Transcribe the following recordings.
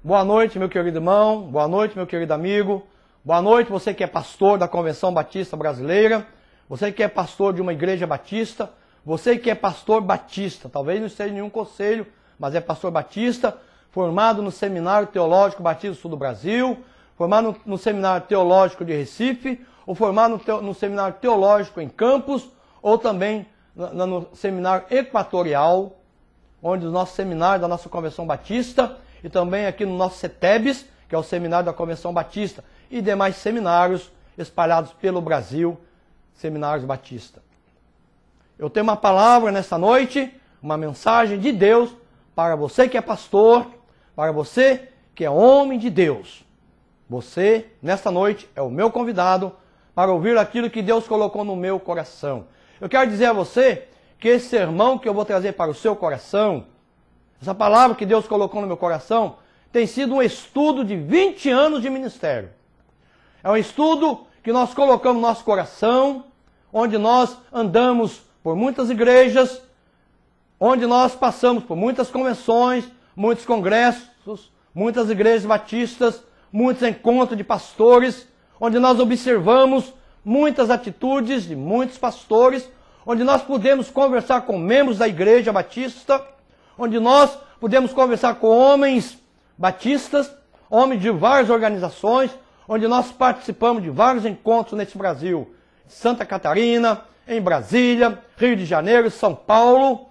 Boa noite, meu querido irmão. Boa noite, meu querido amigo. Boa noite, você que é pastor da Convenção Batista Brasileira. Você que é pastor de uma igreja batista. Você que é pastor batista. Talvez não esteja em nenhum conselho, mas é pastor batista, formado no Seminário Teológico Batista do Sul do Brasil, formado no Seminário Teológico de Recife, ou formado no Seminário Teológico em Campos, ou também no Seminário Equatorial, onde o nosso seminário da nossa Convenção Batista, e também aqui no nosso CETEBS, que é o Seminário da Convenção Batista, e demais seminários espalhados pelo Brasil, seminários batistas. Eu tenho uma palavra nesta noite, uma mensagem de Deus para você que é pastor, para você que é homem de Deus. Você, nesta noite, é o meu convidado para ouvir aquilo que Deus colocou no meu coração. Eu quero dizer a você que esse sermão que eu vou trazer para o seu coração, essa palavra que Deus colocou no meu coração, tem sido um estudo de 20 anos de ministério. É um estudo que nós colocamos no nosso coração, onde nós andamos por muitas igrejas, onde nós passamos por muitas convenções, muitos congressos, muitas igrejas batistas, muitos encontros de pastores, onde nós observamos muitas atitudes de muitos pastores, onde nós podemos conversar com membros da igreja batista, onde nós podemos conversar com homens batistas, homens de várias organizações, onde nós participamos de vários encontros nesse Brasil. Santa Catarina, em Brasília, Rio de Janeiro, São Paulo,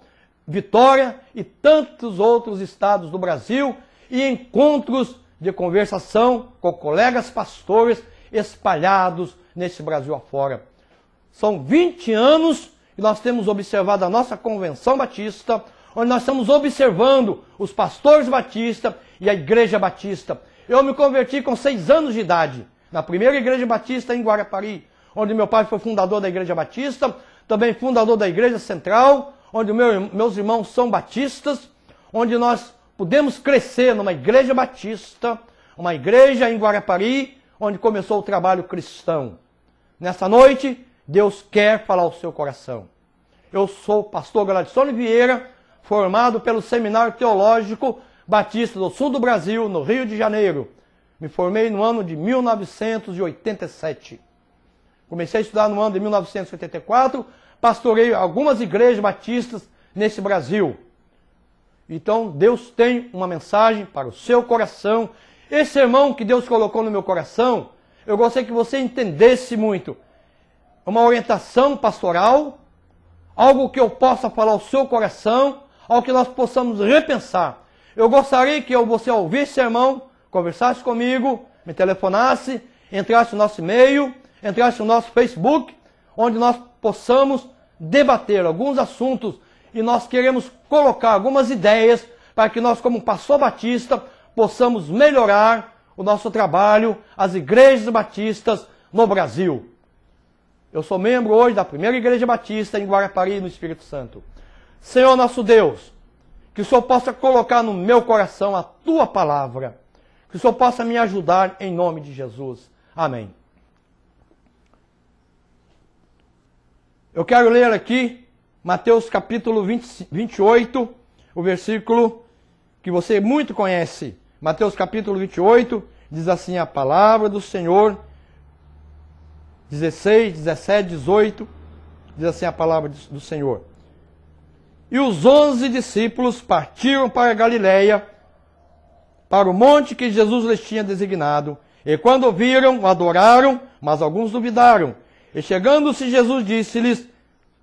Vitória e tantos outros estados do Brasil, e encontros de conversação com colegas pastores espalhados nesse Brasil afora. São 20 anos que nós temos observado a nossa Convenção Batista, onde nós estamos observando os pastores batistas e a Igreja Batista. Eu me converti com 6 anos de idade, na primeira Igreja Batista em Guarapari, onde meu pai foi fundador da Igreja Batista, também fundador da Igreja Central, onde meus irmãos são batistas, onde nós pudemos crescer numa Igreja Batista, uma igreja em Guarapari, onde começou o trabalho cristão. Nessa noite, Deus quer falar ao seu coração. Eu sou o pastor Gladson Vieira, formado pelo Seminário Teológico Batista do Sul do Brasil, no Rio de Janeiro. Me formei no ano de 1987. Comecei a estudar no ano de 1984, pastorei algumas igrejas batistas nesse Brasil. Então, Deus tem uma mensagem para o seu coração. Esse sermão que Deus colocou no meu coração, eu gostaria que você entendesse muito. Uma orientação pastoral, algo que eu possa falar ao seu coração, algo que nós possamos repensar. Eu gostaria que você ouvisse esse sermão, conversasse comigo, me telefonasse, entrasse no nosso e-mail, entrasse no nosso Facebook, onde nós possamos debater alguns assuntos e nós queremos colocar algumas ideias para que nós, como pastor batista, possamos melhorar o nosso trabalho, as igrejas batistas no Brasil. Eu sou membro hoje da primeira Igreja Batista em Guarapari, no Espírito Santo. Senhor nosso Deus, que o Senhor possa colocar no meu coração a Tua palavra, que o Senhor possa me ajudar em nome de Jesus. Amém. Eu quero ler aqui Mateus capítulo 28, o versículo que você muito conhece. Mateus capítulo 28, diz assim a palavra do Senhor, 16, 17, 18, diz assim a palavra do Senhor. E os 11 discípulos partiram para a Galiléia, para o monte que Jesus lhes tinha designado. E quando viram, o adoraram, mas alguns duvidaram. E chegando-se Jesus disse-lhes,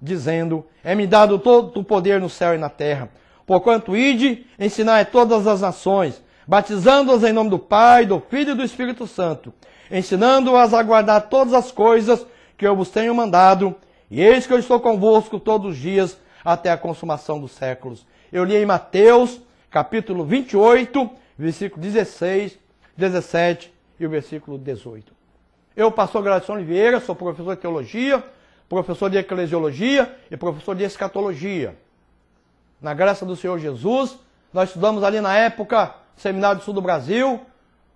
dizendo, é-me dado todo o poder no céu e na terra. Porquanto ide, ensinai a todas as nações, batizando-as em nome do Pai, do Filho e do Espírito Santo, ensinando-as a guardar todas as coisas que eu vos tenho mandado, e eis que eu estou convosco todos os dias, até a consumação dos séculos. Eu li em Mateus, capítulo 28, versículo 16, 17 e o versículo 18. Eu, pastor Gladson Oliveira, sou professor de teologia, professor de eclesiologia e professor de escatologia. Na graça do Senhor Jesus, nós estudamos ali na época, Seminário do Sul do Brasil,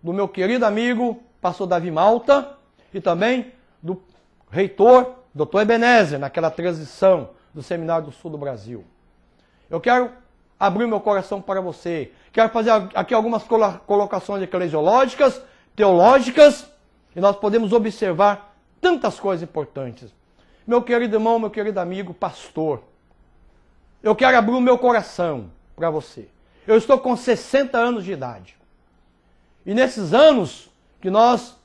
do meu querido amigo, pastor Davi Malta, e também do reitor, Dr. Ebenezer, naquela transição do Seminário do Sul do Brasil. Eu quero abrir meu coração para você. Quero fazer aqui algumas colocações eclesiológicas, teológicas, e nós podemos observar tantas coisas importantes. Meu querido irmão, meu querido amigo, pastor, eu quero abrir o meu coração para você. Eu estou com 60 anos de idade. E nesses anos que nós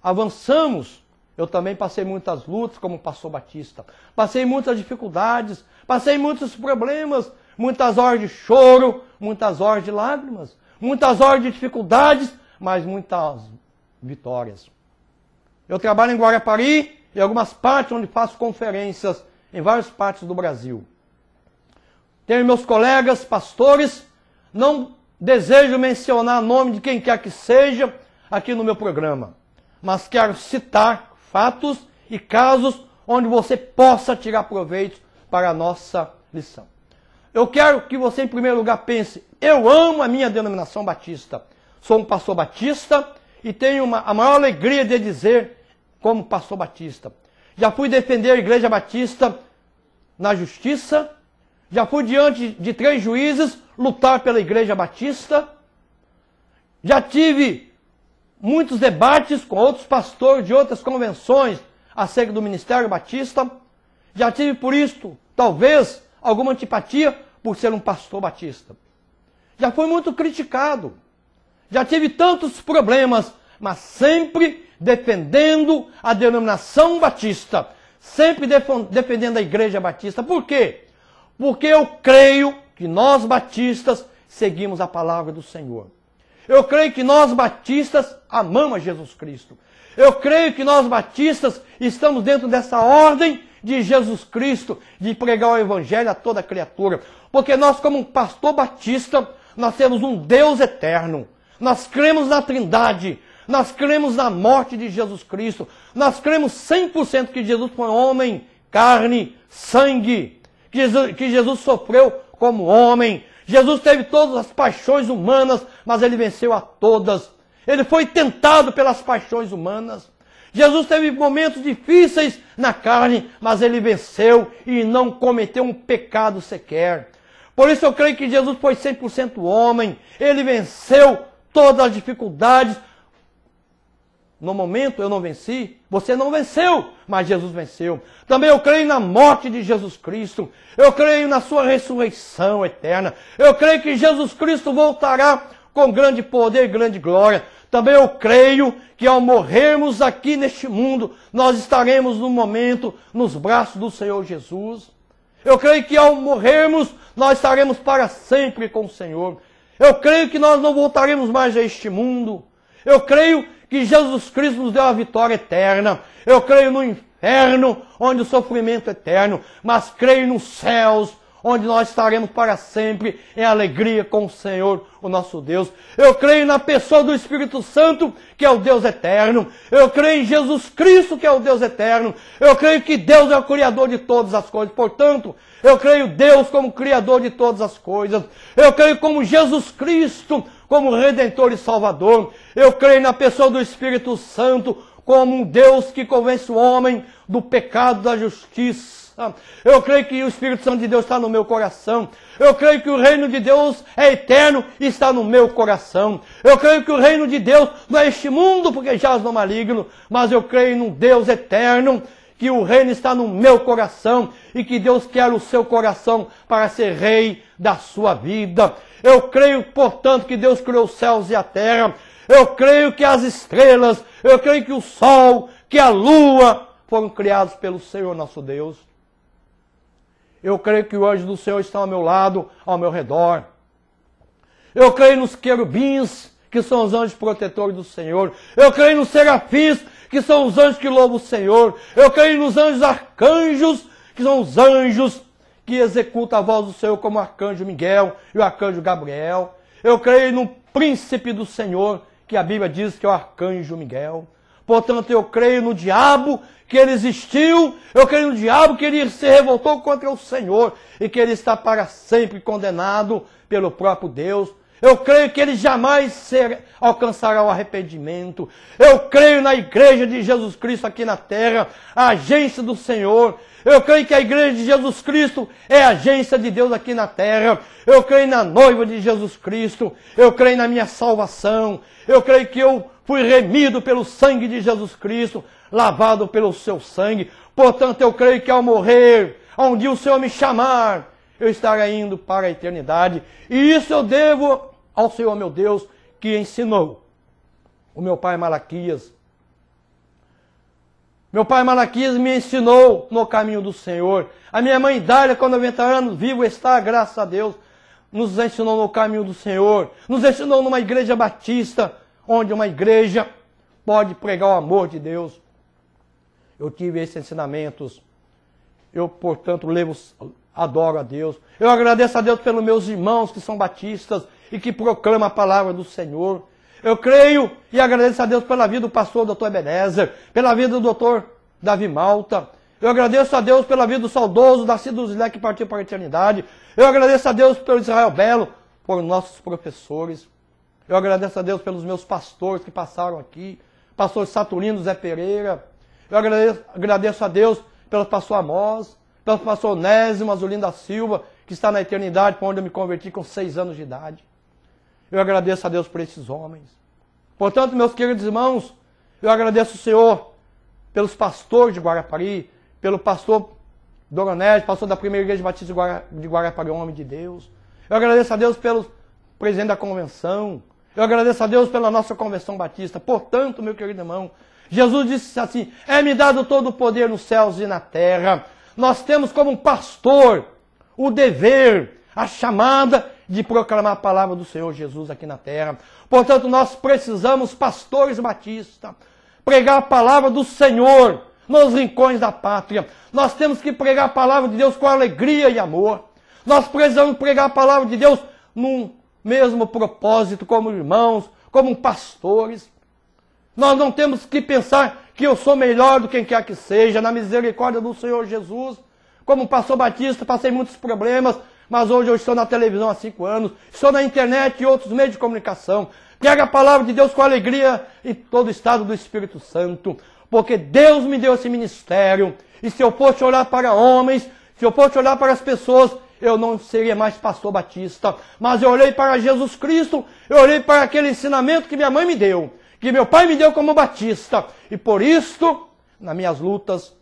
avançamos, eu também passei muitas lutas como pastor batista. Passei muitas dificuldades, passei muitos problemas, muitas horas de choro, muitas horas de lágrimas, muitas horas de dificuldades, mas muitas vitórias. Eu trabalho em Guarapari, em algumas partes onde faço conferências em várias partes do Brasil. Tenho meus colegas pastores, não desejo mencionar o nome de quem quer que seja aqui no meu programa, mas quero citar fatos e casos onde você possa tirar proveito para a nossa lição. Eu quero que você, em primeiro lugar, pense, eu amo a minha denominação batista. Sou um pastor batista e tenho a maior alegria de dizer como pastor batista. Já fui defender a igreja batista na justiça, já fui diante de 3 juízes lutar pela igreja batista, já tive muitos debates com outros pastores de outras convenções acerca do ministério batista, já tive por isso, talvez, alguma antipatia por ser um pastor batista. Já fui muito criticado, já tive tantos problemas, mas sempre defendendo a denominação batista, sempre defendendo a igreja batista. Por quê? Porque eu creio que nós batistas seguimos a palavra do Senhor. Eu creio que nós batistas amamos Jesus Cristo. Eu creio que nós batistas estamos dentro dessa ordem de Jesus Cristo, de pregar o evangelho a toda criatura. Porque nós, como um pastor batista, nós temos um Deus eterno. Nós cremos na Trindade. Nós cremos na morte de Jesus Cristo. Nós cremos 100% que Jesus foi homem, carne, sangue. Que Jesus sofreu como homem. Jesus teve todas as paixões humanas, mas ele venceu a todas. Ele foi tentado pelas paixões humanas. Jesus teve momentos difíceis na carne, mas ele venceu e não cometeu um pecado sequer. Por isso eu creio que Jesus foi 100% homem. Ele venceu todas as dificuldades. No momento eu não venci, você não venceu, mas Jesus venceu. Também eu creio na morte de Jesus Cristo. Eu creio na sua ressurreição eterna. Eu creio que Jesus Cristo voltará com grande poder e grande glória. Também eu creio que ao morrermos aqui neste mundo, nós estaremos no momento nos braços do Senhor Jesus. Eu creio que ao morrermos, nós estaremos para sempre com o Senhor. Eu creio que nós não voltaremos mais a este mundo. Eu creio que Jesus Cristo nos deu a vitória eterna. Eu creio no inferno, onde o sofrimento é eterno, mas creio nos céus, onde nós estaremos para sempre em alegria com o Senhor, o nosso Deus. Eu creio na pessoa do Espírito Santo, que é o Deus eterno. Eu creio em Jesus Cristo, que é o Deus eterno. Eu creio que Deus é o Criador de todas as coisas. Portanto, eu creio Deus como Criador de todas as coisas. Eu creio como Jesus Cristo, como Redentor e Salvador. Eu creio na pessoa do Espírito Santo, como um Deus que convence o homem do pecado, da justiça. Eu creio que o Espírito Santo de Deus está no meu coração. Eu creio que o reino de Deus é eterno e está no meu coração. Eu creio que o reino de Deus não é este mundo, porque jaz no maligno, mas eu creio num Deus eterno, que o reino está no meu coração e que Deus quer o seu coração para ser rei da sua vida. Eu creio, portanto, que Deus criou os céus e a terra. Eu creio que as estrelas, eu creio que o sol, que a lua foram criados pelo Senhor nosso Deus. Eu creio que o anjo do Senhor está ao meu lado, ao meu redor. Eu creio nos querubins, que são os anjos protetores do Senhor. Eu creio nos serafins, que são os anjos que louvam o Senhor. Eu creio nos anjos arcanjos, que são os anjos que executam a voz do Senhor, como o arcanjo Miguel e o arcanjo Gabriel. Eu creio no príncipe do Senhor, que a Bíblia diz que é o arcanjo Miguel. Portanto, eu creio no diabo, que ele existiu. Eu creio no diabo, que ele se revoltou contra o Senhor e que ele está para sempre condenado pelo próprio Deus. Eu creio que eles jamais alcançarão o arrependimento. Eu creio na igreja de Jesus Cristo aqui na terra, a agência do Senhor. Eu creio que a igreja de Jesus Cristo é a agência de Deus aqui na terra. Eu creio na noiva de Jesus Cristo. Eu creio na minha salvação. Eu creio que eu fui remido pelo sangue de Jesus Cristo, lavado pelo seu sangue. Portanto, eu creio que ao morrer, um dia o Senhor me chamar, eu estarei indo para a eternidade. E isso eu devo ao Senhor meu Deus, que ensinou o meu pai Malaquias. Meu pai Malaquias me ensinou no caminho do Senhor. A minha mãe Dália, com 90 anos, vivo está, graças a Deus, nos ensinou no caminho do Senhor. Nos ensinou numa igreja batista, onde uma igreja pode pregar o amor de Deus. Eu tive esses ensinamentos. Eu, portanto, adoro a Deus. Eu agradeço a Deus pelos meus irmãos que são batistas e que proclamam a palavra do Senhor. Eu creio e agradeço a Deus pela vida do pastor Dr. Ebenezer, pela vida do Dr. Davi Malta. Eu agradeço a Deus pela vida do saudoso Darcy Zilé, que partiu para a eternidade. Eu agradeço a Deus pelo Israel Belo, por nossos professores. Eu agradeço a Deus pelos meus pastores que passaram aqui, pastor Saturnino Zé Pereira. Eu agradeço a Deus pelo pastor Amós, pelo pastor Onésimo Azulino da Silva, que está na eternidade, para onde eu me converti com 6 anos de idade. Eu agradeço a Deus por esses homens. Portanto, meus queridos irmãos, eu agradeço o Senhor pelos pastores de Guarapari, pelo pastor Doronés, pastor da primeira igreja batista de Guarapari, homem de Deus. Eu agradeço a Deus pelo presidente da convenção. Eu agradeço a Deus pela nossa convenção batista. Portanto, meu querido irmão, Jesus disse assim: é-me dado todo o poder nos céus e na terra. Nós temos como pastor o dever, a chamada de proclamar a palavra do Senhor Jesus aqui na terra. Portanto, nós precisamos, pastores batistas, pregar a palavra do Senhor nos rincões da pátria. Nós temos que pregar a palavra de Deus com alegria e amor. Nós precisamos pregar a palavra de Deus num mesmo propósito, como irmãos, como pastores. Nós não temos que pensar que eu sou melhor do que quem quer que seja, na misericórdia do Senhor Jesus. Como pastor batista, passei muitos problemas, mas hoje eu estou na televisão há 5 anos, estou na internet e outros meios de comunicação. Prega a palavra de Deus com alegria em todo o estado do Espírito Santo, porque Deus me deu esse ministério. E se eu fosse olhar para homens, se eu fosse olhar para as pessoas, eu não seria mais pastor batista. Mas eu olhei para Jesus Cristo, eu olhei para aquele ensinamento que minha mãe me deu, que meu pai me deu como batista. E por isto, nas minhas lutas,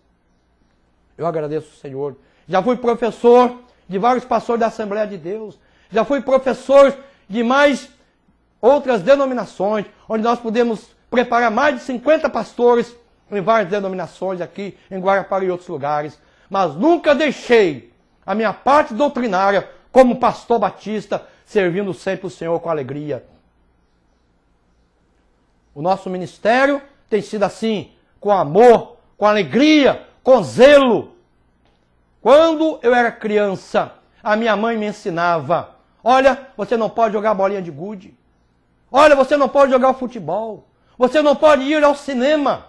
eu agradeço o Senhor. Já fui professor de vários pastores da Assembleia de Deus. Já fui professor de mais outras denominações, onde nós podemos preparar mais de 50 pastores em várias denominações aqui em Guarapari e outros lugares. Mas nunca deixei a minha parte doutrinária como pastor batista, servindo sempre o Senhor com alegria. O nosso ministério tem sido assim, com amor, com alegria, com zelo. Quando eu era criança, a minha mãe me ensinava: olha, você não pode jogar bolinha de gude. Olha, você não pode jogar futebol. Você não pode ir ao cinema.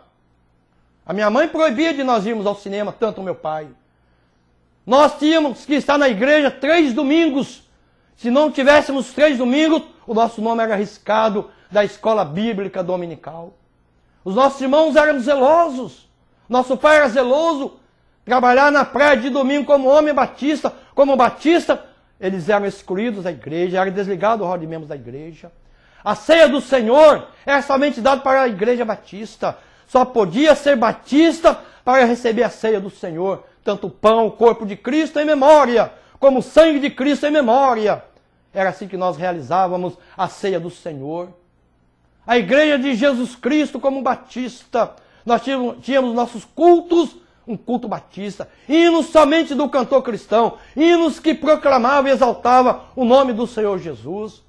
A minha mãe proibia de nós irmos ao cinema, tanto o meu pai. Nós tínhamos que estar na igreja 3 domingos. Se não tivéssemos 3 domingos, o nosso nome era riscado da escola bíblica dominical. Os nossos irmãos eram zelosos. Nosso pai era zeloso. Trabalhar na praia de domingo como homem batista, como batista, eles eram excluídos da igreja, eram desligados do rol de membros da igreja. A ceia do Senhor era somente dada para a igreja batista. Só podia ser batista para receber a ceia do Senhor. Tanto o pão, o corpo de Cristo em memória, como o sangue de Cristo em memória. Era assim que nós realizávamos a ceia do Senhor. A igreja de Jesus Cristo como batista. Nós tínhamos nossos cultos, um culto batista. Hinos somente do cantor cristão. Hinos que proclamavam e exaltavam o nome do Senhor Jesus.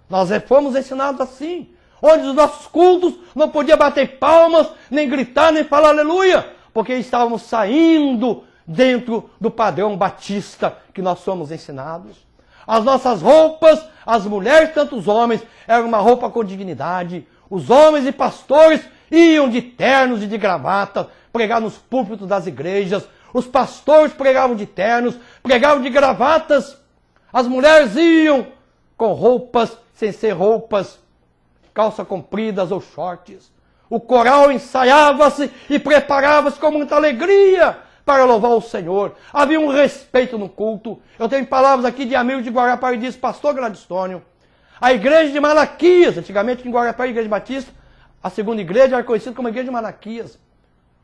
Nós fomos ensinados assim. Onde os nossos cultos não podia bater palmas, nem gritar, nem falar aleluia. Porque estávamos saindo dentro do padrão batista que nós somos ensinados. As nossas roupas, as mulheres, tanto os homens, eram uma roupa com dignidade. Os homens e pastores iam de ternos e de gravata, pregar nos púlpitos das igrejas. Os pastores pregavam de ternos, pregavam de gravatas. As mulheres iam com roupas sem ser roupas, calça compridas ou shorts. O coral ensaiava-se e preparava-se com muita alegria para louvar o Senhor. Havia um respeito no culto. Eu tenho palavras aqui de amigos de Guarapari, diz pastor Gladstônio. A igreja de Malaquias, antigamente em Guarapari, a igreja batista, a segunda igreja era conhecida como a igreja de Malaquias.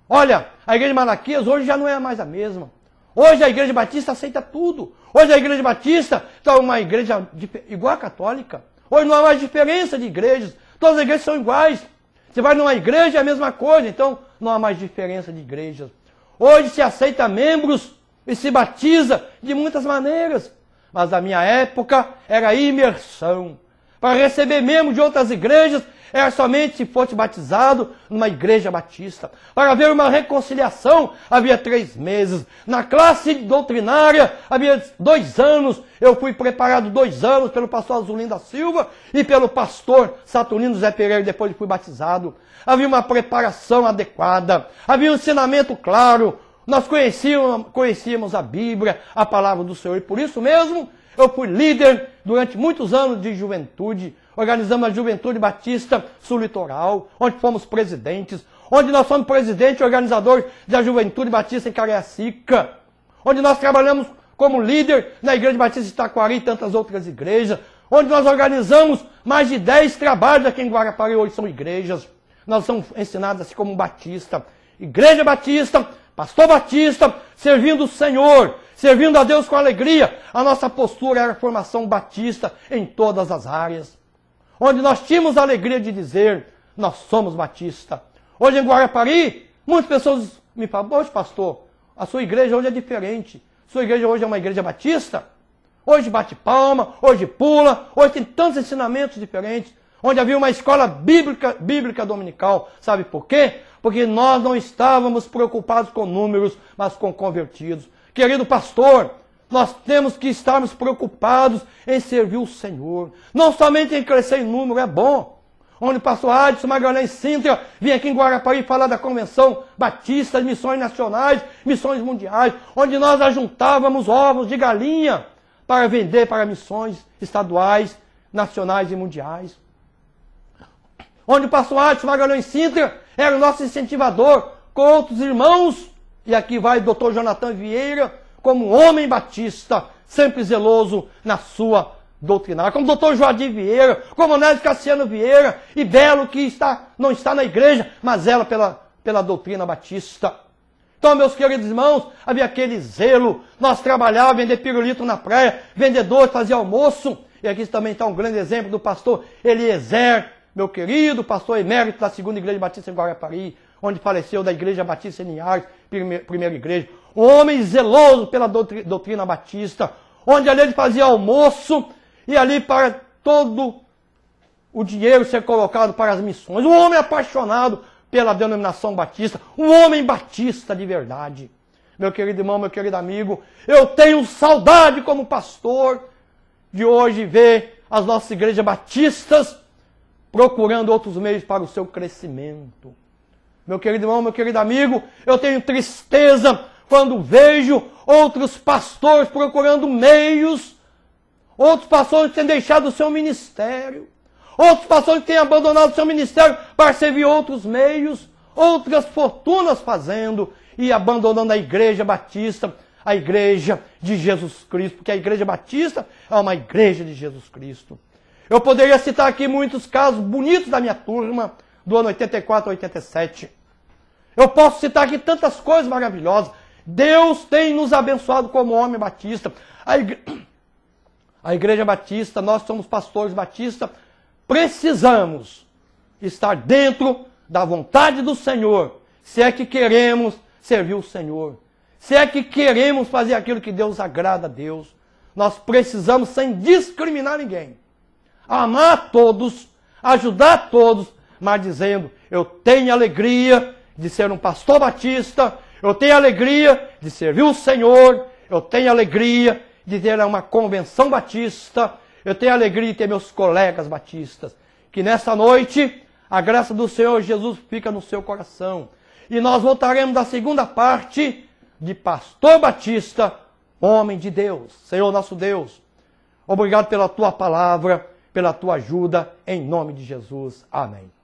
Olha, a igreja de Malaquias hoje já não é mais a mesma. Hoje a igreja batista aceita tudo. Hoje a igreja batista está uma igreja igual à católica. Hoje não há mais diferença de igrejas. Todas as igrejas são iguais. Você vai numa igreja é a mesma coisa, então não há mais diferença de igrejas. Hoje se aceita membros e se batiza de muitas maneiras. Mas na minha época era imersão. Para receber membros de outras igrejas, era somente se fosse batizado numa igreja batista. Para haver uma reconciliação, havia 3 meses. Na classe doutrinária, havia 2 anos. Eu fui preparado 2 anos pelo pastor Azulino da Silva e pelo pastor Saturnino Zé Pereira, depois fui batizado. Havia uma preparação adequada. Havia um ensinamento claro. Nós conhecíamos a Bíblia, a palavra do Senhor. E por isso mesmo, eu fui líder durante muitos anos de juventude. Organizamos a Juventude Batista Sul Litoral, onde fomos presidentes, onde nós somos presidente e organizador da Juventude Batista em Cariacica, onde nós trabalhamos como líder na Igreja Batista de Itaquari e tantas outras igrejas, onde nós organizamos mais de 10 trabalhos aqui em Guarapari, hoje são igrejas. Nós somos ensinados assim como batista, igreja batista, pastor batista, servindo o Senhor, servindo a Deus com alegria. A nossa postura era a formação batista em todas as áreas. Onde nós tínhamos a alegria de dizer, nós somos batista. Hoje em Guarapari, muitas pessoas me falam, poxa pastor, a sua igreja hoje é diferente. Sua igreja hoje é uma igreja batista? Hoje bate palma, hoje pula, hoje tem tantos ensinamentos diferentes. Onde havia uma escola bíblica dominical. Sabe por quê? Porque nós não estávamos preocupados com números, mas com convertidos. Querido pastor, nós temos que estarmos preocupados em servir o Senhor. Não somente em crescer em número, é bom. Onde o pastor Adson Magalhães Sintra vinha aqui em Guarapari falar da Convenção Batista, de Missões Nacionais, Missões Mundiais, onde nós ajuntávamos ovos de galinha para vender para missões estaduais, nacionais e mundiais. Onde o pastor Adson Magalhães Sintra era o nosso incentivador com outros irmãos. E aqui vai o doutor Jonathan Vieira, como homem batista, sempre zeloso na sua doutrinária. Como o doutor Joadir Vieira, como o Nélio Cassiano Vieira, e Belo, que não está na igreja, mas ela pela doutrina batista. Então, meus queridos irmãos, havia aquele zelo. Nós trabalhávamos, vender pirulito na praia, vendedor, fazia almoço. E aqui também está um grande exemplo do pastor Eliezer, meu querido pastor emérito da segunda igreja batista em Guarapari, onde faleceu da igreja batista em Linhares, primeira igreja. Um homem zeloso pela doutrina batista, onde ali ele fazia almoço e ali para todo o dinheiro ser colocado para as missões. Um homem apaixonado pela denominação batista, um homem batista de verdade. Meu querido irmão, meu querido amigo, eu tenho saudade como pastor de hoje ver as nossas igrejas batistas procurando outros meios para o seu crescimento. Meu querido irmão, meu querido amigo, eu tenho tristeza quando vejo outros pastores procurando meios, outros pastores que têm deixado o seu ministério, outros pastores que têm abandonado o seu ministério para servir outros meios, outras fortunas fazendo e abandonando a igreja batista, a igreja de Jesus Cristo, porque a igreja batista é uma igreja de Jesus Cristo. Eu poderia citar aqui muitos casos bonitos da minha turma, do ano 84 a 87. Eu posso citar aqui tantas coisas maravilhosas. Deus tem nos abençoado como homem batista. A igreja batista, nós somos pastores batistas, precisamos estar dentro da vontade do Senhor, se é que queremos servir o Senhor, se é que queremos fazer aquilo que Deus agrada a Deus. Nós precisamos, sem discriminar ninguém, amar todos, ajudar todos, mas dizendo, eu tenho alegria de ser um pastor batista, eu tenho alegria de servir o Senhor, eu tenho alegria de ter uma convenção batista, eu tenho alegria de ter meus colegas batistas. Que nessa noite, a graça do Senhor Jesus fica no seu coração. E nós voltaremos da segunda parte de pastor batista, homem de Deus. Senhor nosso Deus, obrigado pela tua palavra. pela tua ajuda, em nome de Jesus. Amém.